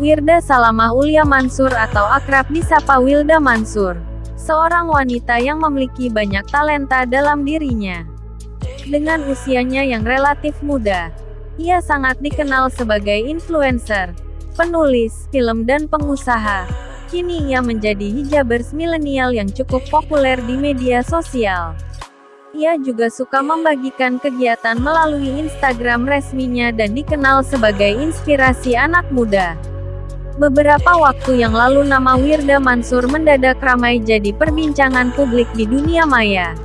Wirda Salamah Ulia Mansur atau akrab disapa Wilda Mansur, seorang wanita yang memiliki banyak talenta dalam dirinya. Dengan usianya yang relatif muda, ia sangat dikenal sebagai influencer, penulis, film dan pengusaha. Kini ia menjadi hijabers milenial yang cukup populer di media sosial. Ia juga suka membagikan kegiatan melalui Instagram resminya dan dikenal sebagai inspirasi anak muda. Beberapa waktu yang lalu nama Wirda Mansur mendadak ramai jadi perbincangan publik di dunia maya.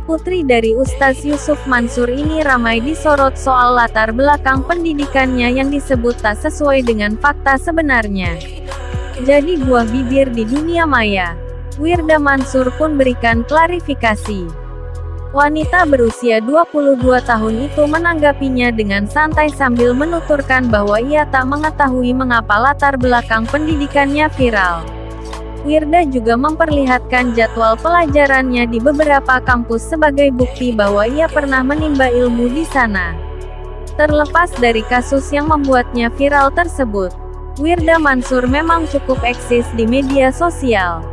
Putri dari Ustaz Yusuf Mansur ini ramai disorot soal latar belakang pendidikannya yang disebut tak sesuai dengan fakta sebenarnya. Jadi buah bibir di dunia maya. Wirda Mansur pun berikan klarifikasi. Wanita berusia 22 tahun itu menanggapinya dengan santai sambil menuturkan bahwa ia tak mengetahui mengapa latar belakang pendidikannya viral. Wirda juga memperlihatkan jadwal pelajarannya di beberapa kampus sebagai bukti bahwa ia pernah menimba ilmu di sana. Terlepas dari kasus yang membuatnya viral tersebut, Wirda Mansur memang cukup eksis di media sosial.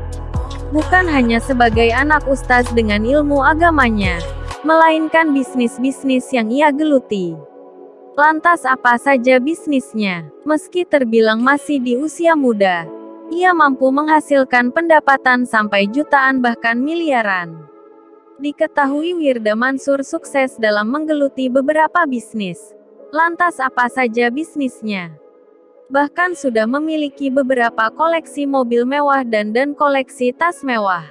Bukan hanya sebagai anak ustaz dengan ilmu agamanya, melainkan bisnis-bisnis yang ia geluti. Lantas apa saja bisnisnya? Meski terbilang masih di usia muda, ia mampu menghasilkan pendapatan sampai jutaan bahkan miliaran. Diketahui Wirda Mansur sukses dalam menggeluti beberapa bisnis. Lantas apa saja bisnisnya? Bahkan sudah memiliki beberapa koleksi mobil mewah dan koleksi tas mewah.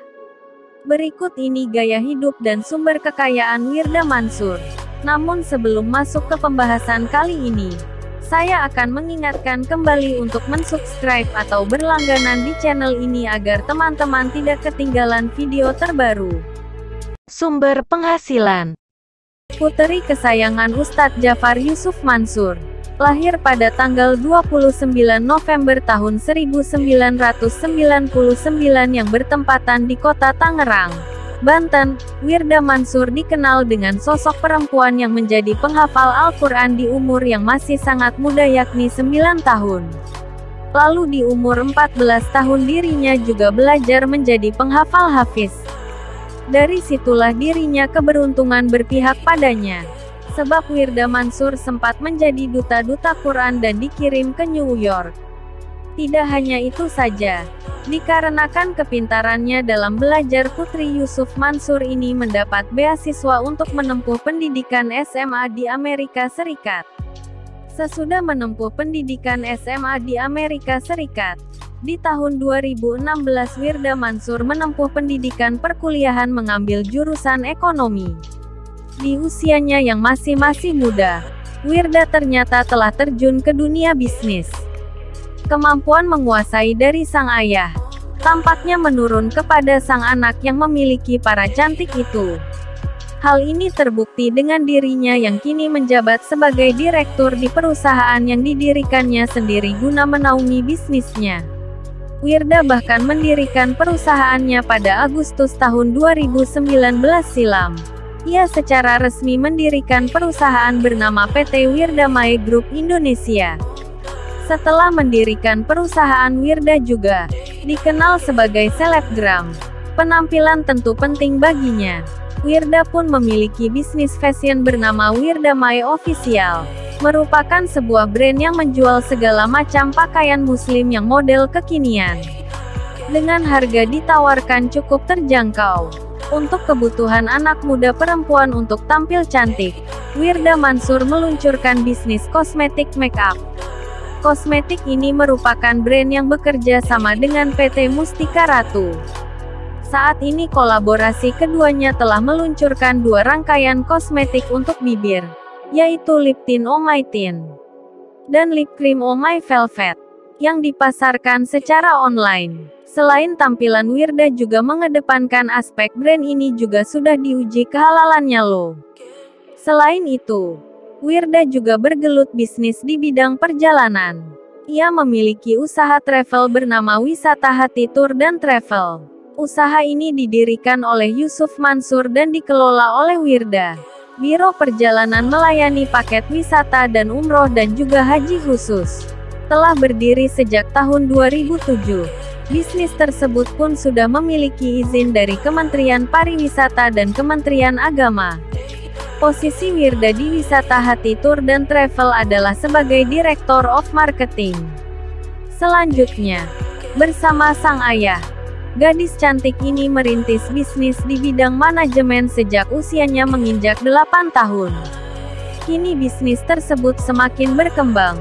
Berikut ini gaya hidup dan sumber kekayaan Wirda Mansur. Namun sebelum masuk ke pembahasan kali ini, saya akan mengingatkan kembali untuk mensubscribe atau berlangganan di channel ini agar teman-teman tidak ketinggalan video terbaru. Sumber penghasilan. Puteri kesayangan Ustadz Jafar Yusuf Mansur, lahir pada tanggal 29 November tahun 1999 yang bertempatan di kota Tangerang, Banten. Wirda Mansur dikenal dengan sosok perempuan yang menjadi penghafal Al-Quran di umur yang masih sangat muda yakni 9 tahun. Lalu di umur 14 tahun dirinya juga belajar menjadi penghafal hafiz. Dari situlah dirinya keberuntungan berpihak padanya. Sebab Wirda Mansur sempat menjadi duta Quran dan dikirim ke New York. Tidak hanya itu saja, dikarenakan kepintarannya dalam belajar, Putri Yusuf Mansur ini mendapat beasiswa untuk menempuh pendidikan SMA di Amerika Serikat. Sesudah menempuh pendidikan SMA di Amerika Serikat, di tahun 2016 Wirda Mansur menempuh pendidikan perkuliahan mengambil jurusan ekonomi. Di usianya yang masih muda, Wirda ternyata telah terjun ke dunia bisnis. Kemampuan menguasai dari sang ayah, tampaknya menurun kepada sang anak yang memiliki para cantik itu. Hal ini terbukti dengan dirinya yang kini menjabat sebagai direktur di perusahaan yang didirikannya sendiri guna menaungi bisnisnya. Wirda bahkan mendirikan perusahaannya pada Agustus tahun 2019 silam. Ia secara resmi mendirikan perusahaan bernama PT Wirda Mae Group Indonesia. Setelah mendirikan perusahaan, Wirda juga dikenal sebagai selebgram. Penampilan tentu penting baginya. Wirda pun memiliki bisnis fashion bernama Wirda Mae Official, merupakan sebuah brand yang menjual segala macam pakaian muslim yang model kekinian. Dengan harga ditawarkan cukup terjangkau. Untuk kebutuhan anak muda perempuan untuk tampil cantik, Wirda Mansur meluncurkan bisnis kosmetik make-up. Kosmetik ini merupakan brand yang bekerja sama dengan PT Mustika Ratu. Saat ini kolaborasi keduanya telah meluncurkan 2 rangkaian kosmetik untuk bibir, yaitu Lip Tint Oh My Tint dan Lip Cream Oh My Velvet, yang dipasarkan secara online. Selain tampilan, Wirda juga mengedepankan aspek brand ini juga sudah diuji kehalalannya loh. Selain itu, Wirda juga bergelut bisnis di bidang perjalanan. Ia memiliki usaha travel bernama Wisata Hati Tour dan Travel. Usaha ini didirikan oleh Yusuf Mansur dan dikelola oleh Wirda. Biro perjalanan melayani paket wisata dan umroh dan juga haji khusus. Telah berdiri sejak tahun 2007. Bisnis tersebut pun sudah memiliki izin dari Kementerian Pariwisata dan Kementerian Agama. Posisi Wirda di Wisata Hati Tour dan Travel adalah sebagai Director of Marketing. Selanjutnya, bersama sang ayah, gadis cantik ini merintis bisnis di bidang manajemen sejak usianya menginjak 8 tahun. Kini bisnis tersebut semakin berkembang.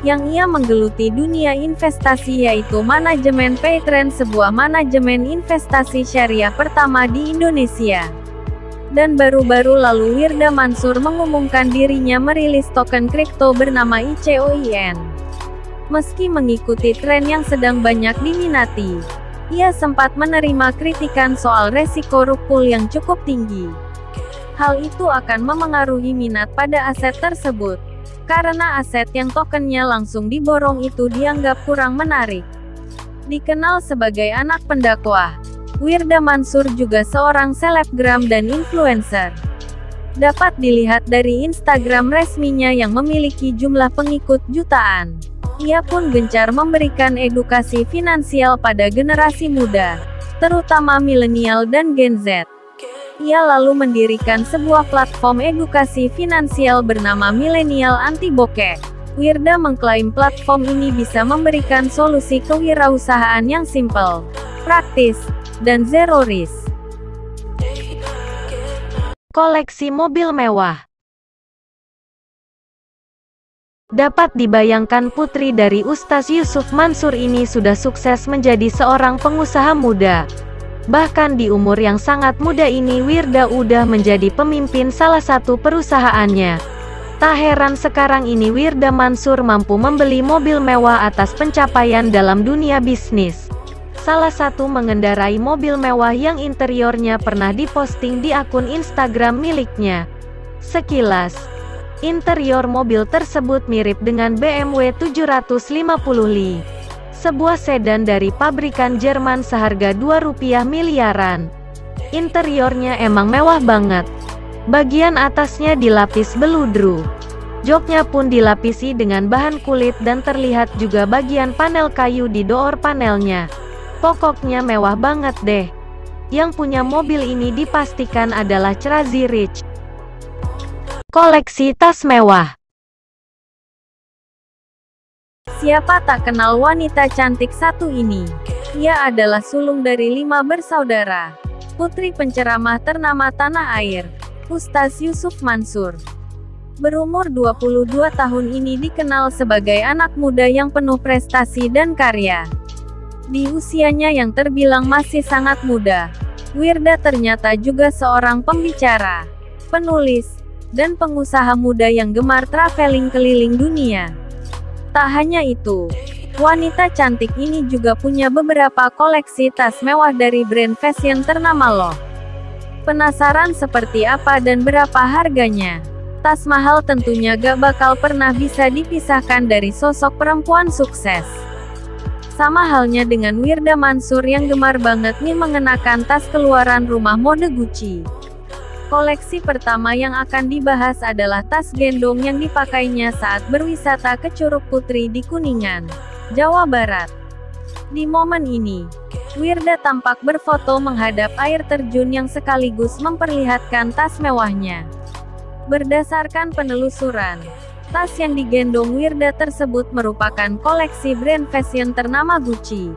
Yang ia menggeluti dunia investasi yaitu manajemen Paytrend, sebuah manajemen investasi syariah pertama di Indonesia. Dan baru-baru lalu Wirda Mansur mengumumkan dirinya merilis token kripto bernama ICOIN. Meski mengikuti tren yang sedang banyak diminati, ia sempat menerima kritikan soal resiko rug pull yang cukup tinggi. Hal itu akan memengaruhi minat pada aset tersebut, karena aset yang tokennya langsung diborong itu dianggap kurang menarik. Dikenal sebagai anak pendakwah, Wirda Mansur juga seorang selebgram dan influencer. Dapat dilihat dari Instagram resminya yang memiliki jumlah pengikut jutaan. Ia pun gencar memberikan edukasi finansial pada generasi muda, terutama milenial dan Gen Z. Ia lalu mendirikan sebuah platform edukasi finansial bernama Millennial Anti Bokeh. Wirda mengklaim platform ini bisa memberikan solusi kewirausahaan yang simpel, praktis, dan zero risk. Koleksi mobil mewah. Dapat dibayangkan putri dari Ustaz Yusuf Mansur ini sudah sukses menjadi seorang pengusaha muda. Bahkan di umur yang sangat muda ini Wirda udah menjadi pemimpin salah satu perusahaannya. Tak heran sekarang ini Wirda Mansur mampu membeli mobil mewah atas pencapaian dalam dunia bisnis. Salah satu mengendarai mobil mewah yang interiornya pernah diposting di akun Instagram miliknya. Sekilas, interior mobil tersebut mirip dengan BMW 750li. Sebuah sedan dari pabrikan Jerman seharga Rp2 miliaran. Interiornya emang mewah banget. Bagian atasnya dilapis beludru. Joknya pun dilapisi dengan bahan kulit dan terlihat juga bagian panel kayu di door panelnya. Pokoknya mewah banget deh. Yang punya mobil ini dipastikan adalah Crazy Rich. Koleksi tas mewah. Siapa tak kenal wanita cantik satu ini? Ia adalah sulung dari 5 bersaudara. Putri penceramah ternama tanah air, Ustaz Yusuf Mansur. Berumur 22 tahun ini dikenal sebagai anak muda yang penuh prestasi dan karya. Di usianya yang terbilang masih sangat muda, Wirda ternyata juga seorang pembicara, penulis, dan pengusaha muda yang gemar traveling keliling dunia. Tak hanya itu, wanita cantik ini juga punya beberapa koleksi tas mewah dari brand fashion ternama loh. Penasaran seperti apa dan berapa harganya? Tas mahal tentunya gak bakal pernah bisa dipisahkan dari sosok perempuan sukses. Sama halnya dengan Wirda Mansur yang gemar banget nih mengenakan tas keluaran rumah mode Gucci. Koleksi pertama yang akan dibahas adalah tas gendong yang dipakainya saat berwisata ke Curug Putri di Kuningan, Jawa Barat. Di momen ini, Wirda tampak berfoto menghadap air terjun yang sekaligus memperlihatkan tas mewahnya. Berdasarkan penelusuran, tas yang digendong Wirda tersebut merupakan koleksi brand fashion ternama Gucci.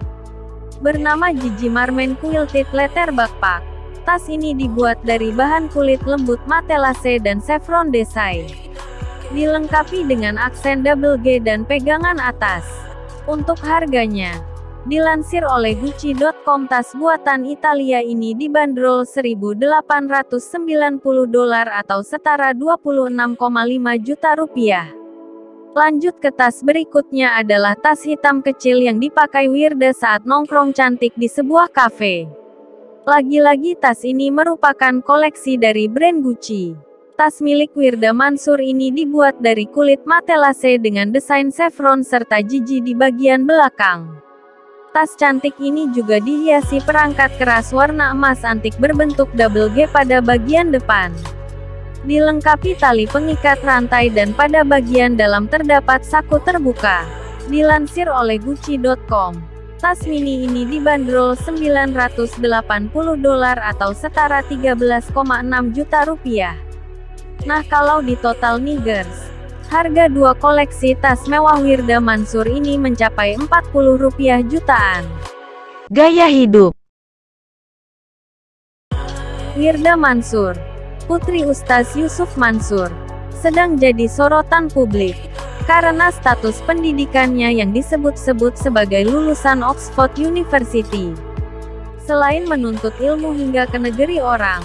Bernama Gigi Marmen Quilted Leather Backpack. Tas ini dibuat dari bahan kulit lembut matelasse dan chevron design. Dilengkapi dengan aksen double G dan pegangan atas. Untuk harganya, dilansir oleh Gucci.com, tas buatan Italia ini dibanderol $1.890 atau setara 26,5 juta rupiah. Lanjut ke tas berikutnya adalah tas hitam kecil yang dipakai Wirda saat nongkrong cantik di sebuah kafe. Lagi-lagi tas ini merupakan koleksi dari brand Gucci. Tas milik Wirda Mansur ini dibuat dari kulit matelasse dengan desain chevron serta Gigi di bagian belakang. Tas cantik ini juga dihiasi perangkat keras warna emas antik berbentuk double G pada bagian depan. Dilengkapi tali pengikat rantai dan pada bagian dalam terdapat saku terbuka. Dilansir oleh Gucci.com, tas mini ini dibanderol $980 atau setara 13,6 juta rupiah. Nah, kalau di total nih girls, harga dua koleksi tas mewah Wirda Mansur ini mencapai Rp40 jutaan. Gaya hidup Wirda Mansur, putri Ustaz Yusuf Mansur, sedang jadi sorotan publik karena status pendidikannya yang disebut-sebut sebagai lulusan Oxford University. Selain menuntut ilmu hingga ke negeri orang,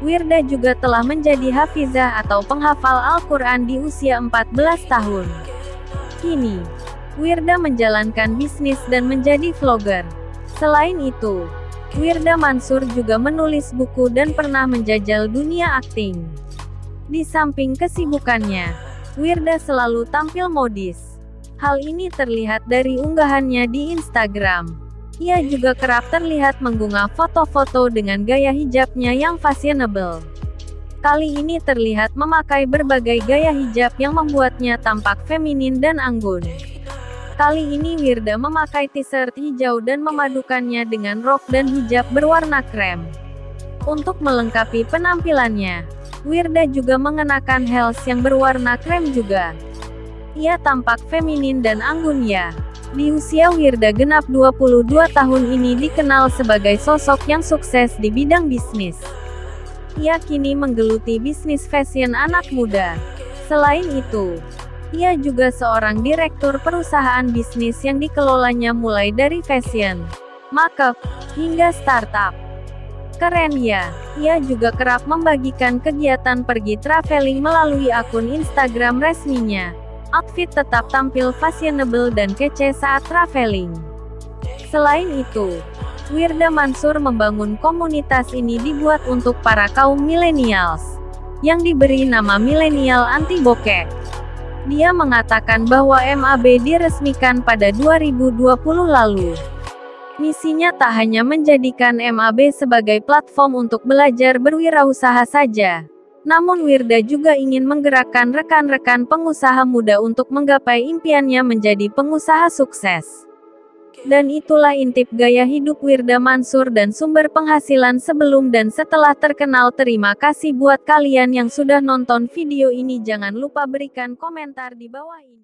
Wirda juga telah menjadi hafizah atau penghafal Al-Quran di usia 14 tahun. Kini, Wirda menjalankan bisnis dan menjadi vlogger. Selain itu, Wirda Mansur juga menulis buku dan pernah menjajal dunia akting. Di samping kesibukannya, Wirda selalu tampil modis. Hal ini terlihat dari unggahannya di Instagram. Ia juga kerap terlihat mengunggah foto-foto dengan gaya hijabnya yang fashionable. Kali ini terlihat memakai berbagai gaya hijab yang membuatnya tampak feminin dan anggun. Kali ini Wirda memakai t-shirt hijau dan memadukannya dengan rok dan hijab berwarna krem. Untuk melengkapi penampilannya, Wirda juga mengenakan heels yang berwarna krem juga. Ia tampak feminin dan anggun ya. Di usia Wirda genap 22 tahun ini dikenal sebagai sosok yang sukses di bidang bisnis. Ia kini menggeluti bisnis fashion anak muda. Selain itu, ia juga seorang direktur perusahaan bisnis yang dikelolanya mulai dari fashion, makeup, hingga startup. Keren ya. Ia juga kerap membagikan kegiatan pergi traveling melalui akun Instagram resminya. Outfit tetap tampil fashionable dan kece saat traveling. Selain itu, Wirda Mansur membangun komunitas ini dibuat untuk para kaum millennials, yang diberi nama Milenial Anti Bokeh. Dia mengatakan bahwa MAB diresmikan pada 2020 lalu. Misinya tak hanya menjadikan MAB sebagai platform untuk belajar berwirausaha saja, namun Wirda juga ingin menggerakkan rekan-rekan pengusaha muda untuk menggapai impiannya menjadi pengusaha sukses. Dan itulah intip gaya hidup Wirda Mansur dan sumber penghasilan sebelum dan setelah terkenal. Terima kasih buat kalian yang sudah nonton video ini. Jangan lupa berikan komentar di bawah ini.